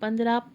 15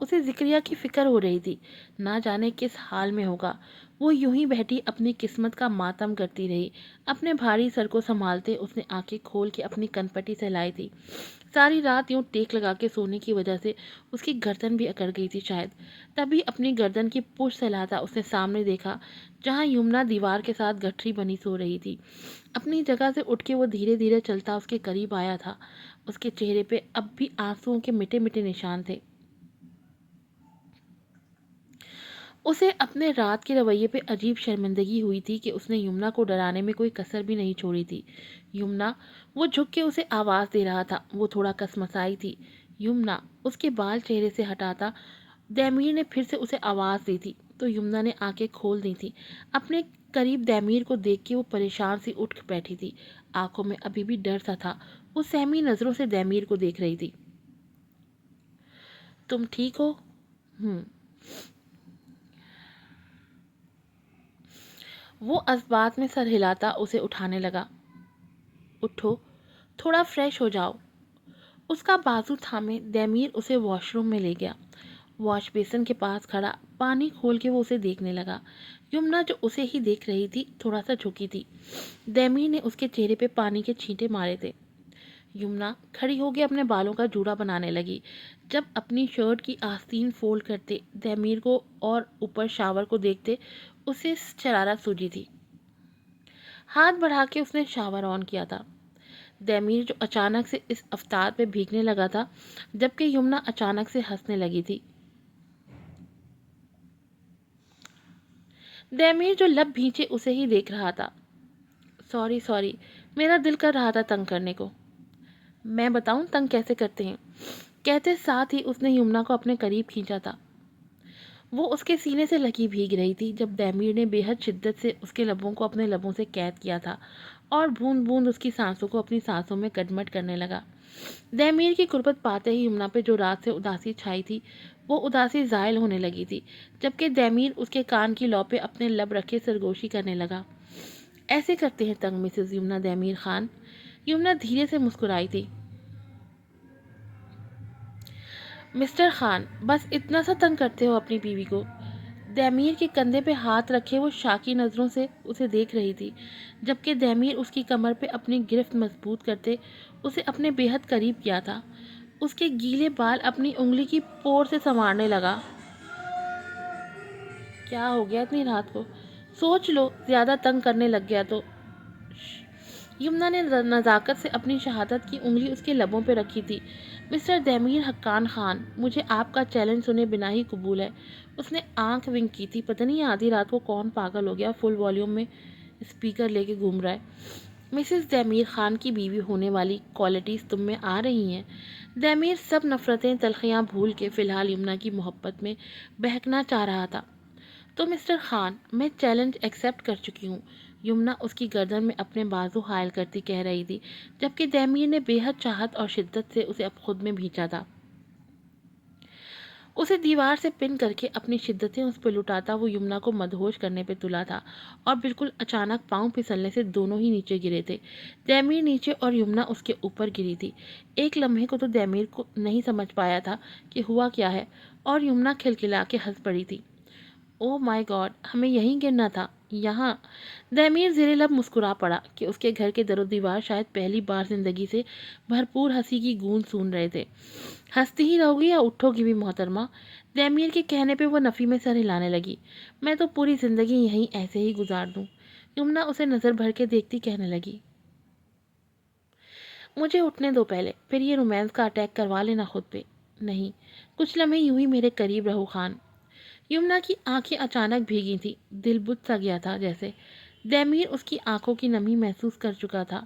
اسے ذکریہ کی فکر ہو رہی تھی، نہ جانے کس حال میں ہوگا۔ وہ یوں ہی بیٹھی اپنی قسمت کا ماتم کرتی رہی۔ اپنے بھاری سر کو سنبھالتے اس نے آنکھیں کھول کے اپنی کنپٹی سہلائی تھی۔ ساری رات یوں ٹیک لگا کے سونے کی وجہ سے اس کی گردن بھی اکڑ گئی تھی شاید۔ تبھی اپنی گردن کی پشت سہلاتا اس نے سامنے دیکھا، جہاں یمنا دیوار کے ساتھ گٹھری بنی سو رہی تھی۔ اپنی جگہ سے اٹھ کے وہ دھیرے دھیرے چلتا اس کے قریب آیا تھا۔ اس کے چہرے پہ اب بھی آنسوؤں کے مٹے مٹے نشان تھے۔ اسے اپنے رات کے رویے پہ عجیب شرمندگی ہوئی تھی کہ اس نے یمنا کو ڈرانے میں کوئی کسر بھی نہیں چھوڑی تھی۔ یمنا، وہ جھک کے اسے آواز دے رہا تھا، وہ تھوڑا کسمسائی تھی۔ یمنا، اس کے بال چہرے سے ہٹاتا دیمیر نے پھر سے اسے آواز دی تھی تو یمنا نے آنکھیں کھول دی تھی۔ اپنے قریب دیمیر کو دیکھ کے وہ پریشان سی اٹھ بیٹھی تھی، آنکھوں میں ابھی بھی ڈر سا تھا۔ وہ سہمی نظروں سے دیمیر کو دیکھ رہی تھی۔ تم ٹھیک ہو؟ وہ اسبات میں سر ہلاتا اسے اٹھانے لگا۔ اٹھو، تھوڑا فریش ہو جاؤ۔ اس کا بازو تھامے دیمیر اسے واش روم میں لے گیا۔ واش بیسن کے پاس کھڑا پانی کھول کے وہ اسے دیکھنے لگا۔ یمنا جو اسے ہی دیکھ رہی تھی تھوڑا سا جھکی تھی۔ دیمیر نے اس کے چہرے پہ پانی کے چھینٹے مارے تھے۔ یمنا کھڑی ہو کے اپنے بالوں کا جوڑا بنانے لگی۔ جب اپنی شرٹ کی آستین فولڈ کرتے دیمیر کو اور اوپر شاور کو دیکھتے اسے شرارت سوجی تھی۔ ہاتھ بڑھا کے اس نے شاور آن کیا تھا۔ دیمیر جو اچانک سے اس افطار پہ بھیگنے لگا تھا، جبکہ یمنا اچانک سے ہنسنے لگی تھی۔ دیمیر جو لب بھینچے اسے ہی دیکھ رہا تھا۔ سوری، میرا دل کر رہا تھا تنگ کرنے کو۔ میں بتاؤں تنگ کیسے کرتے ہیں؟ کہتے ساتھ ہی اس نے یمنا کو اپنے قریب کھینچا تھا۔ وہ اس کے سینے سے لگی بھیگ رہی تھی جب دیمیر نے بے حد شدت سے اس کے لبوں کو اپنے لبوں سے قید کیا تھا اور بوند بوند اس کی سانسوں کو اپنی سانسوں میں کڈمٹ کرنے لگا۔ دیمیر کی قربت پاتے ہی یمنا پہ جو رات سے اداسی چھائی تھی وہ اداسی زائل ہونے لگی تھی، جبکہ دیمیر اس کے کان کی لو پہ اپنے لب رکھے سرگوشی کرنے لگا۔ ایسے کرتے ہیں تنگ مسز یمنا دیمیر خان؟ یمنا دھیرے سے مسکرائی تھی۔ مسٹر خان، بس اتنا سا تنگ کرتے ہو اپنی بیوی کو؟ دیمیر کے کندھے پہ ہاتھ رکھے وہ شاکی نظروں سے اسے دیکھ رہی تھی، جبکہ دیمیر اس کی کمر پہ اپنی گرفت مضبوط کرتے اسے اپنے بے حد قریب کیا تھا۔ اس کے گیلے بال اپنی انگلی کی پور سے سنوارنے لگا۔ کیا ہو گیا اتنی رات کو؟ سوچ لو، زیادہ تنگ کرنے لگ گیا تو۔ یمنا نے نزاکت سے اپنی شہادت کی انگلی اس کے لبوں پہ رکھی تھی۔ مسٹر دیمیر حقان خان، مجھے آپ کا چیلنج سنے بنا ہی قبول ہے۔ اس نے آنکھ ونک کی تھی۔ پتہ نہیں آدھی رات کو کون پاگل ہو گیا فل والیوم میں اسپیکر لے کے گھوم رہا ہے۔ مسز دیمیر خان کی بیوی ہونے والی کوالٹیز تم میں آ رہی ہیں۔ دیمیر سب نفرتیں تلخیاں بھول کے فی الحال یمنا کی محبت میں بہکنا چاہ رہا تھا۔ تو مسٹر خان، میں چیلنج ایکسیپٹ کر چکی ہوں، یمنا اس کی گردن میں اپنے بازو حائل کرتی کہہ رہی تھی، جبکہ دیمیر نے بے حد چاہت اور شدت سے اسے اب خود میں بھینچا تھا۔ اسے دیوار سے پن کر کے اپنی شدتیں اس پہ لٹاتا وہ یمنا کو مدہوش کرنے پہ تلا تھا، اور بالکل اچانک پاؤں پھسلنے سے دونوں ہی نیچے گرے تھے۔ دیمیر نیچے اور یمنا اس کے اوپر گری تھی۔ ایک لمحے کو تو دیمیر کو نہیں سمجھ پایا تھا کہ ہوا کیا ہے، اور یمنا کھلکھلا کے ہنس پڑی تھی۔ او مائی گاڈ، ہمیں یہیں گرنا تھا، یہاں۔ دیمیر زیر لب مسکرا پڑا کہ اس کے گھر کے در و دیوار شاید پہلی بار زندگی سے بھرپور ہنسی کی گونج سن رہے تھے۔ ہنستی ہی رہو گی یا اٹھو گی بھی محترمہ؟ دیمیر کے کہنے پہ وہ نفی میں سر ہلانے لگی۔ میں تو پوری زندگی یہیں ایسے ہی گزار دوں۔ یمنا اسے نظر بھر کے دیکھتی کہنے لگی۔ مجھے اٹھنے دو پہلے، پھر یہ رومانس کا اٹیک کروا لینا خود پہ۔ نہیں، کچھ لمحے یوں ہی میرے قریب رہو خان۔ یمنا کی آنکھیں اچانک بھیگی تھی، دل بجھ سا گیا تھا جیسے۔ دیمیر اس کی آنکھوں کی نمی محسوس کر چکا تھا۔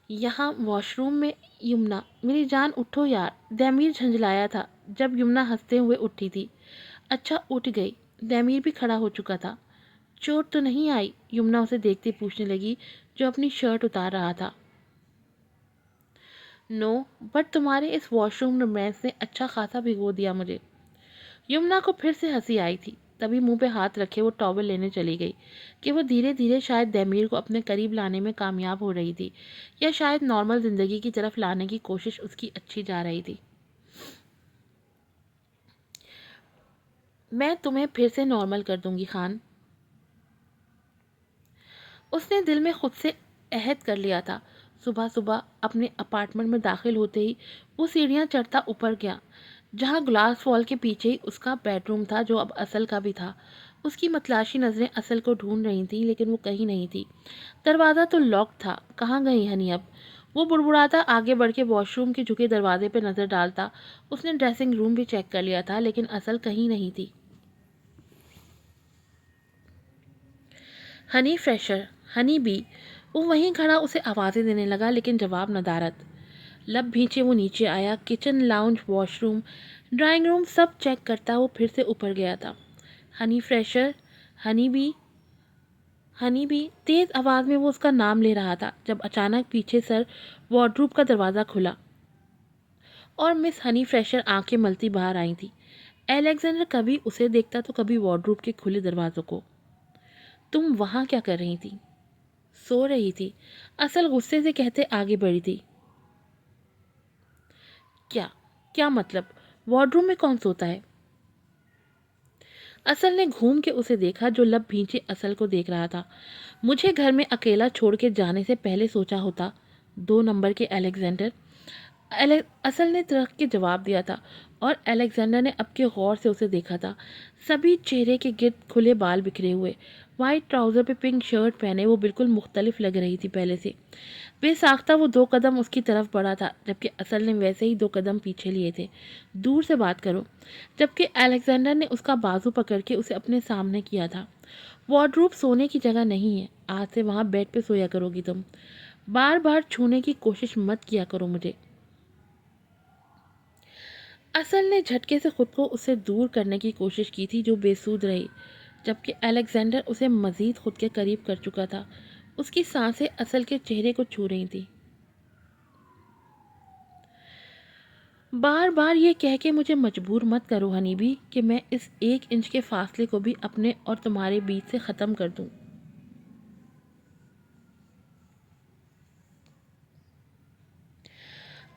یہاں واش روم میں؟ یمنا، میری جان اٹھو یار، دیمیر جھنجھلایا تھا جب یمنا ہنستے ہوئے اٹھی تھی۔ اچھا اٹھ گئی۔ دیمیر بھی کھڑا ہو چکا تھا۔ چوٹ تو نہیں آئی؟ یمنا اسے دیکھتے پوچھنے لگی جو اپنی شرٹ اتار رہا تھا۔ نو، بٹ تمہارے اس واش روم رومانس نے اچھا خاصا بھگو دیا مجھے۔ یمنا کو پھر سے ہنسی آئی تھی، تبھی منہ پہ ہاتھ رکھے وہ ٹاول لینے چلی گئی کہ وہ دھیرے دھیرے شاید دیمیر کو اپنے قریب لانے میں کامیاب ہو رہی تھی، یا شاید نارمل زندگی کی طرف لانے کی کوشش اس کی اچھی جا رہی تھی۔ میں تمہیں پھر سے نارمل کر دوں گی خان۔ اس نے دل میں خود سے عہد کر لیا تھا۔ صبح صبح اپنے اپارٹمنٹ میں داخل ہوتے ہی وہ سیڑھیاں چڑھتا اوپر گیا، جہاں گلاس وال کے پیچھے ہی اس کا بیڈ روم تھا، جو اب اصل کا بھی تھا۔ اس کی متلاشی نظریں اصل کو ڈھونڈ رہی تھیں، لیکن وہ کہیں نہیں تھی۔ دروازہ تو لاک تھا، کہاں گئی ہنی اب؟ وہ بڑبڑاتا آگے بڑھ کے واش روم کے جھکے دروازے پہ نظر ڈالتا۔ اس نے ڈریسنگ روم بھی چیک کر لیا تھا، لیکن اصل کہیں نہیں تھی۔ ہنی فریشر، ہنی بی، وہ وہیں کھڑا اسے آوازیں دینے لگا، لیکن جواب ندارت۔ لب بھینچے وہ نیچے آیا، kitchen, lounge, wash room, drawing room سب چیک کرتا وہ پھر سے اوپر گیا تھا۔ ہنی فریشر، ہنی بی، ہنی بی، تیز آواز میں وہ اس کا نام لے رہا تھا، جب اچانک پیچھے سر وارڈروب کا دروازہ کھلا اور مس ہنی فریشر آنکھیں ملتی باہر آئی تھی۔ الیگزینڈر کبھی اسے دیکھتا تو کبھی وارڈروب کے کھلے دروازوں کو۔ تم وہاں کیا کر رہی تھی؟ سو رہی تھی، اصل غصے سے کہتے آگے بڑھی تھی۔ کیا کیا مطلب؟ وارڈروم میں کون سوتا ہے؟ اصل نے گھوم کے اسے دیکھا، جو لب بھینچے اصل کو دیکھ رہا تھا۔ مجھے گھر میں اکیلا چھوڑ کے جانے سے پہلے سوچا ہوتا، 2 نمبر کے الیگزینڈر۔ اصل نے ترخ کے جواب دیا تھا، اور الیگزینڈر نے اب کے غور سے اسے دیکھا تھا۔ سبھی چہرے کے گرد کھلے بال بکھرے ہوئے، وائٹ ٹراؤزر پہ پنک شرٹ پہنے، وہ بالکل مختلف لگ رہی تھی پہلے سے۔ بے ساختہ وہ 2 قدم اس کی طرف بڑھا تھا، جبکہ اصل نے ویسے ہی 2 قدم پیچھے لیے تھے۔ دور سے بات کرو، جبکہ الیگزینڈر نے اس کا بازو پکڑ کے اسے اپنے سامنے کیا تھا۔ وارڈروب سونے کی جگہ نہیں ہے، آج سے وہاں بیڈ پہ سویا کرو گی تم۔ بار بار چھونے کی کوشش مت کیا کرو مجھے۔ اصل نے جھٹکے سے خود کو اس سے دور کرنے کی کوشش کی تھی، جو بے سود رہی، جبکہ الیگزینڈر اسے مزید خود کے قریب کر چکا تھا۔ اس کی سانسیں اصل کے چہرے کو چھو رہی تھیں۔ بار بار یہ کہہ کے مجھے مجبور مت کرو ہنی بی، کہ میں اس 1 انچ کے فاصلے کو بھی اپنے اور تمہارے بیچ سے ختم کر دوں۔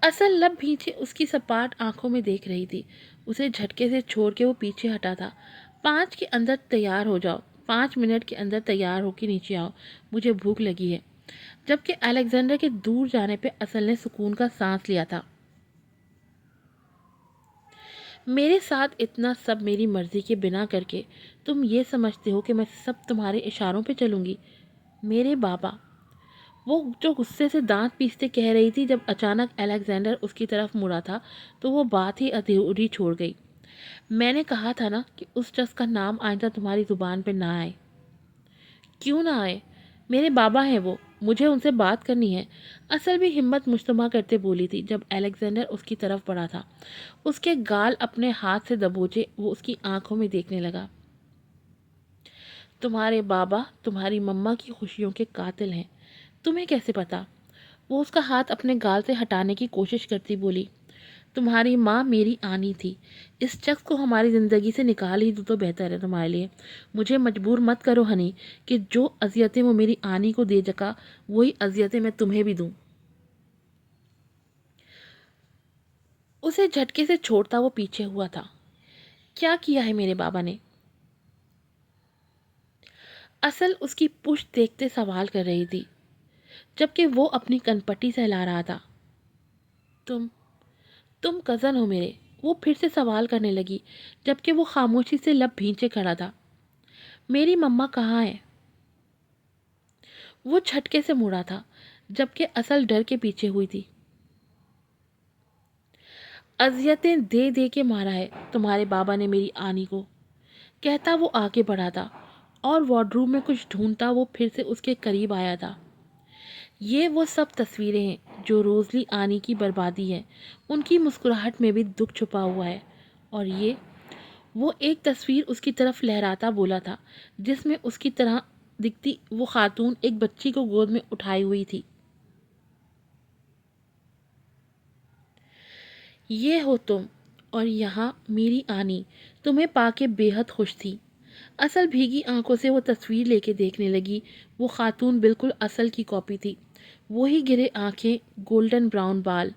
اصل لب بھینچے اس کی سپاٹ آنکھوں میں دیکھ رہی تھی۔ اسے جھٹکے سے چھوڑ کے وہ پیچھے ہٹا تھا۔ 5 کے اندر تیار ہو جاؤ، 5 منٹ کے اندر تیار ہو کے نیچے آؤ، مجھے بھوک لگی ہے۔ جبکہ الیگزینڈر کے دور جانے پہ اصل نے سکون کا سانس لیا تھا۔ میرے ساتھ اتنا سب میری مرضی کے بنا کر کے تم یہ سمجھتے ہو کہ میں سب تمہارے اشاروں پہ چلوں گی؟ میرے بابا، وہ جو غصے سے دانت پیستے کہہ رہی تھی، جب اچانک الیگزینڈر اس کی طرف مڑا تھا تو وہ بات ہی ادھوری چھوڑ گئی۔ میں نے کہا تھا نا کہ اس شخص کا نام آئندہ تمہاری زبان پہ نہ آئے۔ کیوں نہ آئے؟ میرے بابا ہیں وہ، مجھے ان سے بات کرنی ہے۔ اصل بھی ہمت مجتمع کرتے بولی تھی، جب الیگزینڈر اس کی طرف بڑھا تھا۔ اس کے گال اپنے ہاتھ سے دبوچے وہ اس کی آنکھوں میں دیکھنے لگا۔ تمہارے بابا تمہاری مما کی خوشیوں کے قاتل ہیں، تمہیں کیسے پتا؟ وہ اس کا ہاتھ اپنے گال سے ہٹانے کی کوشش کرتی بولی، تمہاری ماں میری آنی تھی، اس شخص کو ہماری زندگی سے نکال ہی دو تو بہتر ہے تمہارے لیے۔ مجھے مجبور مت کرو ہنی، کہ جو اذیتیں وہ میری آنی کو دے چکا، وہی اذیتیں میں تمہیں بھی دوں۔ اسے جھٹکے سے چھوڑتا وہ پیچھے ہوا تھا۔ کیا کیا ہے میرے بابا نے؟ اصل اس کی پشت دیکھتے سوال کر رہی تھی، جبکہ وہ اپنی کنپٹی سہلا رہا تھا۔ تم تم کزن ہو میرے، وہ پھر سے سوال کرنے لگی، جبکہ وہ خاموشی سے لب بھینچے کھڑا تھا۔ میری مما کہاں ہے؟ وہ جھٹکے سے مڑا تھا، جبکہ اصل ڈر کے پیچھے ہوئی تھی۔ اذیتیں دے دے کے مارا ہے تمہارے بابا نے میری آنی کو، کہتا وہ آگے بڑھا تھا، اور وارڈروب میں کچھ ڈھونڈتا وہ پھر سے اس کے قریب آیا تھا۔ یہ وہ سب تصویریں ہیں جو روزلی آنی کی بربادی ہے، ان کی مسکراہٹ میں بھی دکھ چھپا ہوا ہے، اور یہ وہ ایک تصویر اس کی طرف لہراتا بولا تھا، جس میں اس کی طرح دکھتی وہ خاتون ایک بچی کو گود میں اٹھائی ہوئی تھی۔ یہ ہو تم، اور یہاں میری آنی تمہیں پا کے بے حد خوش تھی۔ اصل بھیگی آنکھوں سے وہ تصویر لے کے دیکھنے لگی۔ وہ خاتون بالکل اصل کی کاپی تھی، وہی گرے آنکھیں، گولڈن براؤن بال،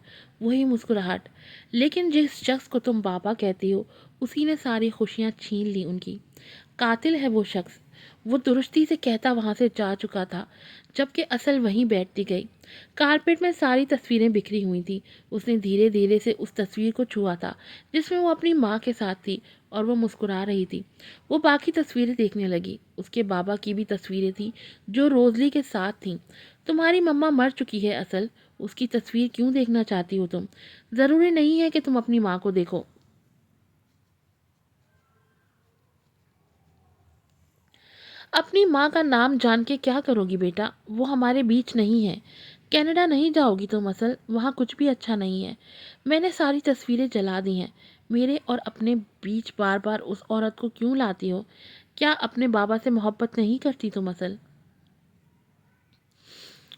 وہی مسکراہٹ، لیکن جس شخص کو تم بابا کہتی ہو اسی نے ساری خوشیاں چھین لی ان کی۔ قاتل ہے وہ شخص، وہ درستی سے کہتا وہاں سے جا چکا تھا، جبکہ اصل وہیں بیٹھتی گئی۔ کارپیٹ میں ساری تصویریں بکھری ہوئی تھیں۔ اس نے دھیرے دھیرے سے اس تصویر کو چھوا تھا جس میں وہ اپنی ماں کے ساتھ تھی اور وہ مسکرا رہی تھی۔ وہ باقی تصویریں دیکھنے لگی۔ اس کے بابا کی بھی تصویریں تھیں جو روزلی کے ساتھ تھیں۔ تمہاری مما مر چکی ہے اصل، اس کی تصویر کیوں دیکھنا چاہتی ہو تم؟ ضروری نہیں ہے کہ تم اپنی ماں کو دیکھو۔ اپنی ماں کا نام جان کے کیا کرو گی بیٹا؟ وہ ہمارے بیچ نہیں ہے۔ کینیڈا نہیں جاؤ گی تم اصل، وہاں کچھ بھی اچھا نہیں ہے۔ میں نے ساری تصویریں جلا دی ہیں۔ میرے اور اپنے بیچ بار بار اس عورت کو کیوں لاتی ہو؟ کیا اپنے بابا سے محبت نہیں کرتی تم اصل؟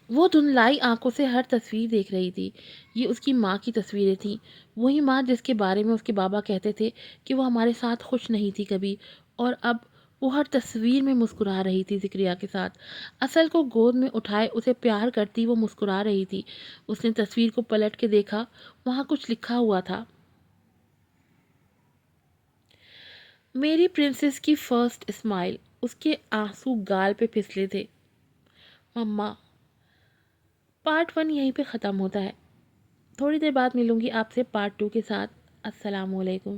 وہ دھندلائی آنکھوں سے ہر تصویر دیکھ رہی تھی۔ یہ اس کی ماں کی تصویریں تھیں، وہی ماں جس کے بارے میں اس کے بابا کہتے تھے کہ وہ ہمارے ساتھ خوش نہیں تھی کبھی، اور اب وہ ہر تصویر میں مسکرا رہی تھی ذکریا کے ساتھ۔ اصل کو گود میں اٹھائے اسے پیار کرتی وہ مسکرا رہی تھی۔ اس نے تصویر کو پلٹ کے دیکھا، وہاں کچھ لکھا ہوا تھا: میری پرنسس کی فرسٹ اسمائل۔ اس کے آنسو گال پہ پھسلے تھے۔ مما، پارٹ 1 یہیں پہ ختم ہوتا ہے۔ تھوڑی دیر بعد ملوں گی آپ سے پارٹ 2 کے ساتھ۔ السلام علیکم۔